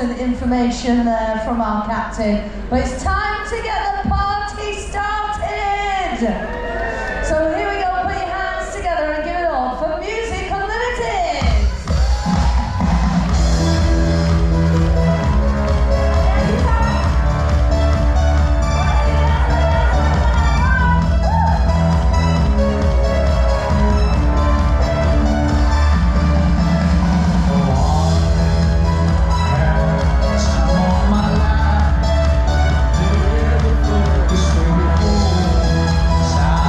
important information there from our captain. But it's time to get the party started. So here we go, put your hands together and give it all for Music Unlimited. Stop.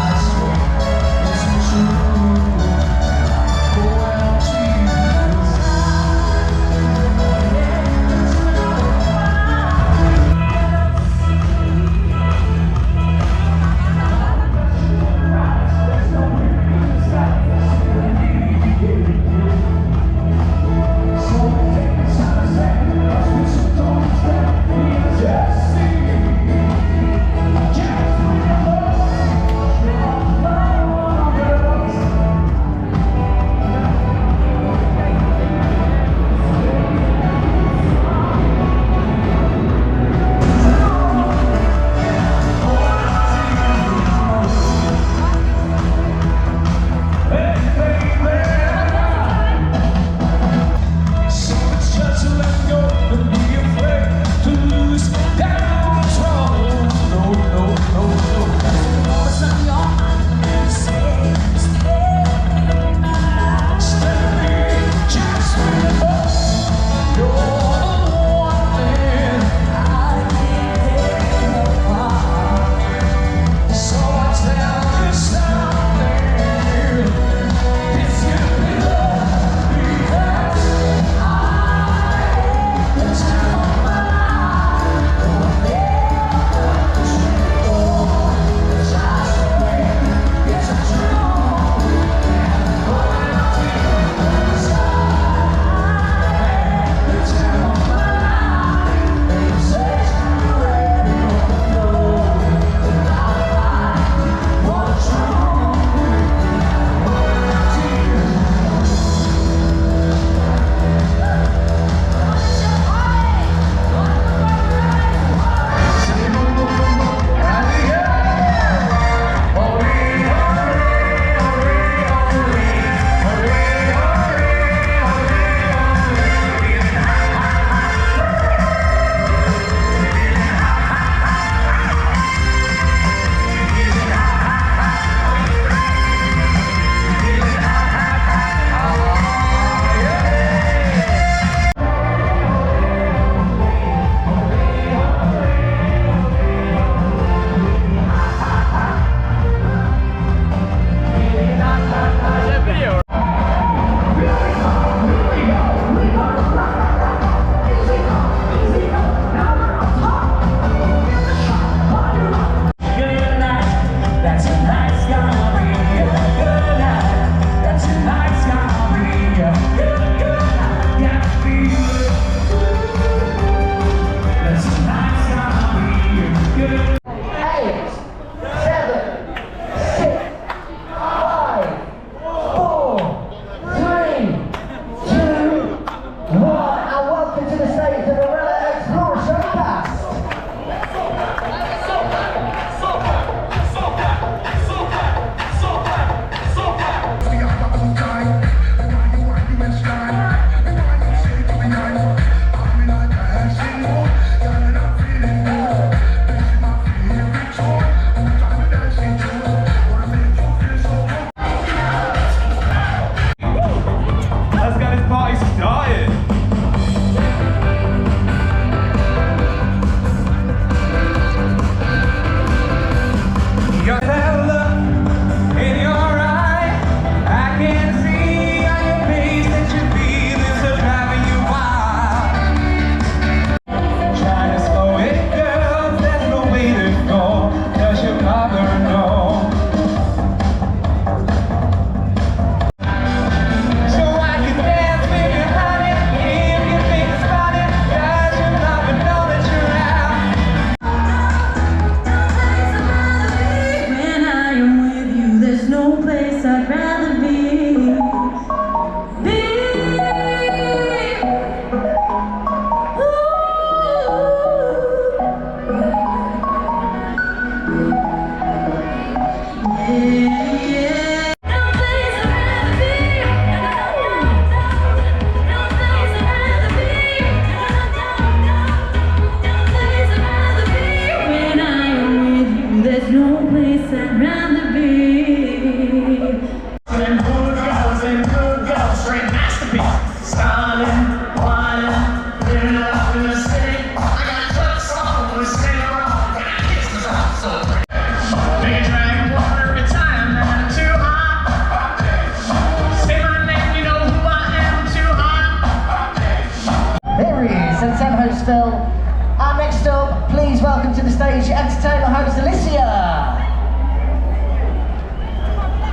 host Phil. And next up, please welcome to the stage entertainer host Alicia.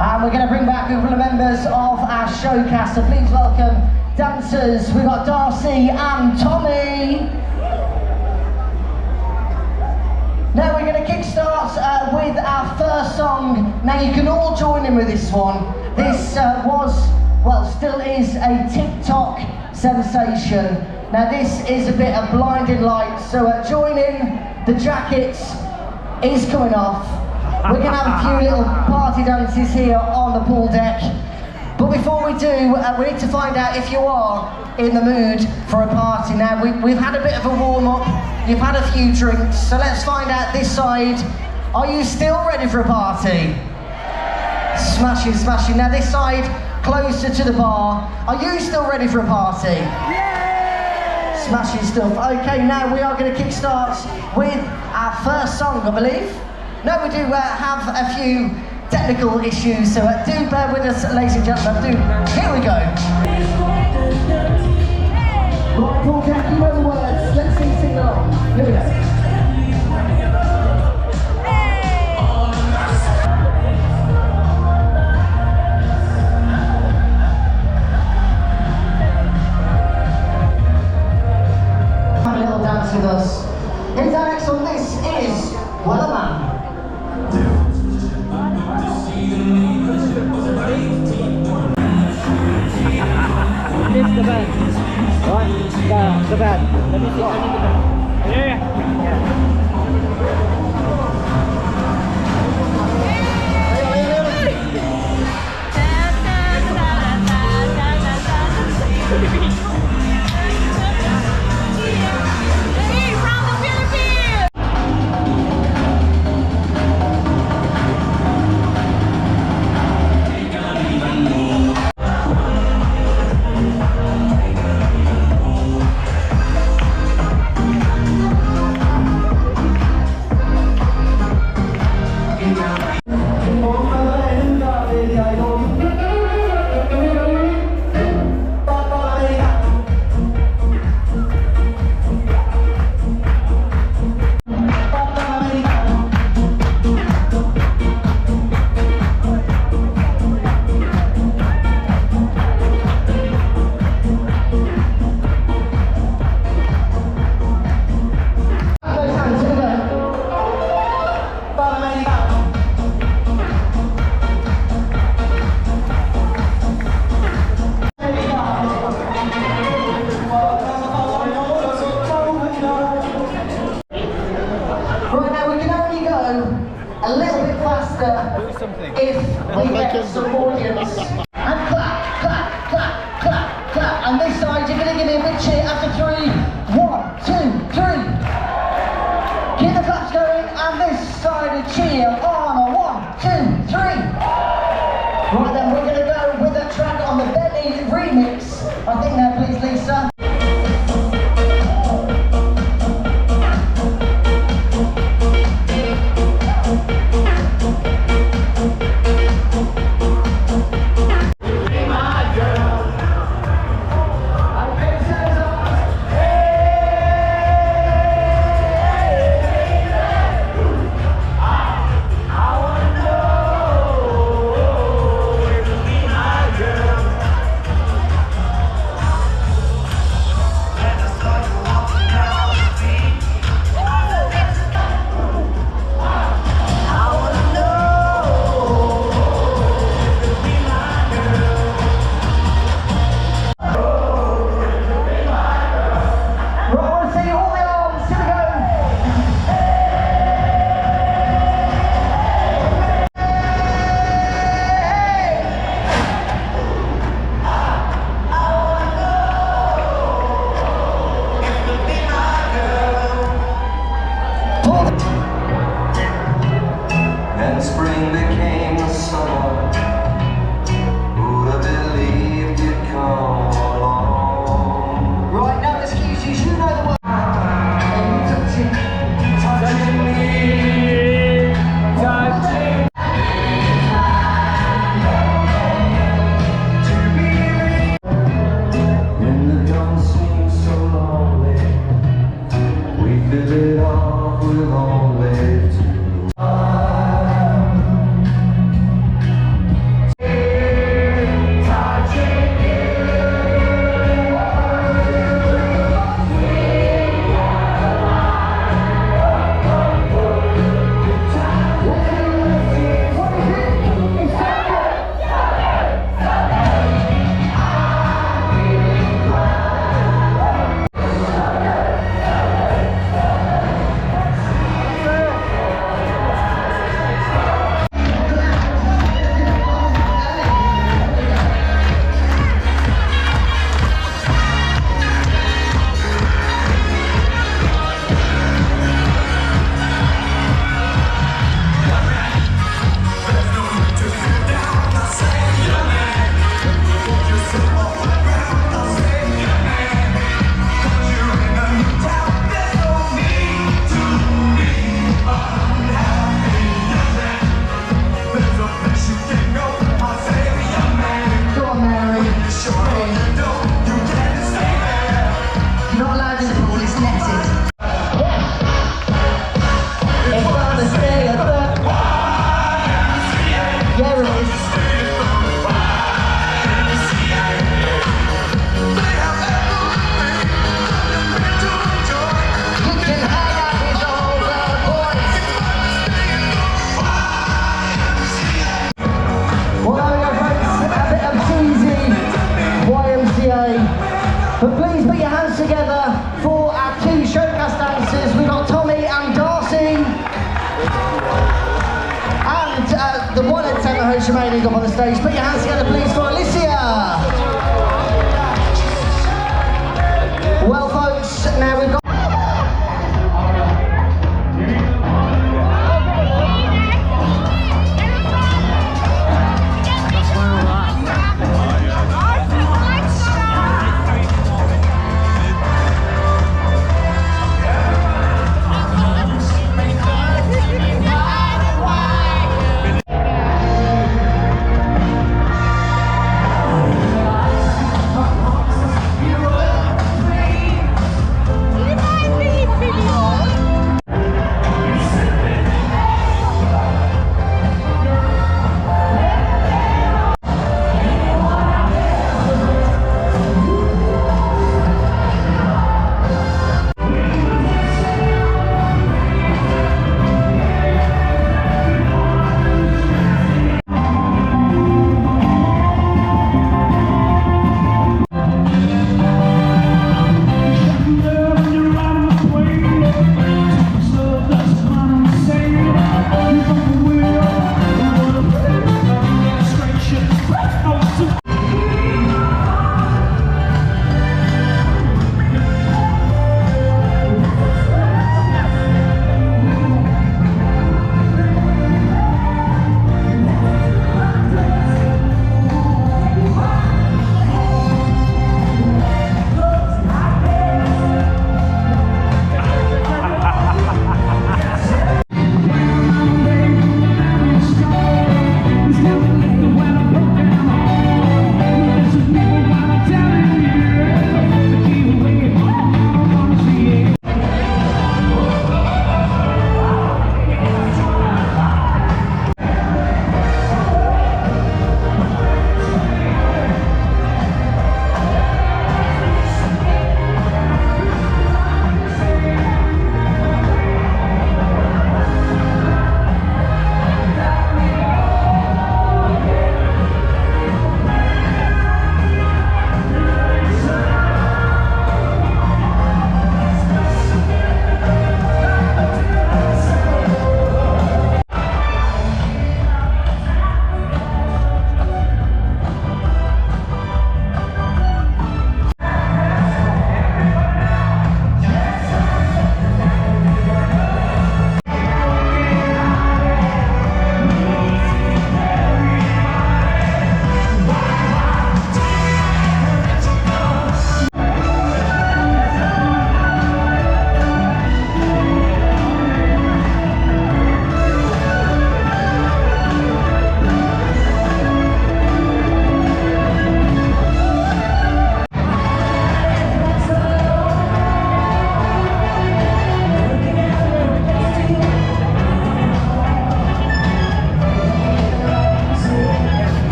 And we're going to bring back a couple of members of our showcast, so please welcome dancers. We've got Darcy and Tommy. Now we're going to kickstart with our first song. Now you can all join in with this one. This still is a TikTok sensation. Now this is a bit of blinding lights, so join in. The jackets is coming off. We're going to have a few little party dances here on the pool deck. But before we do, we need to find out if you are in the mood for a party. Now we've had a bit of a warm-up. You've had a few drinks, so let's find out this side. Are you still ready for a party? Smashing, smashing. Now this side, closer to the bar. Are you still ready for a party? Yeah! Smashing stuff. Okay, now we are going to kickstart with our first song, I believe. No, we do have a few technical issues, so do bear with us, ladies and gentlemen. Here we go. Right, Paul, Jack, you know the words. Let's sing along. Here we go. Have a little dance with us. Here's our next one. This is Well a Man. It's the band. What? The band. Let me see. Yeah. If we get some audience. And clap, clap, clap, clap, clap. And this side, you're going to give me a big cheer after 3. 1, 2, 3. Keep the claps going. And this side, a cheer on a 1, 2, 3. Right then, we're going to go with a track on the Benny remix. I think now, please, Lisa. training up on the stage. Put your hands together, please, for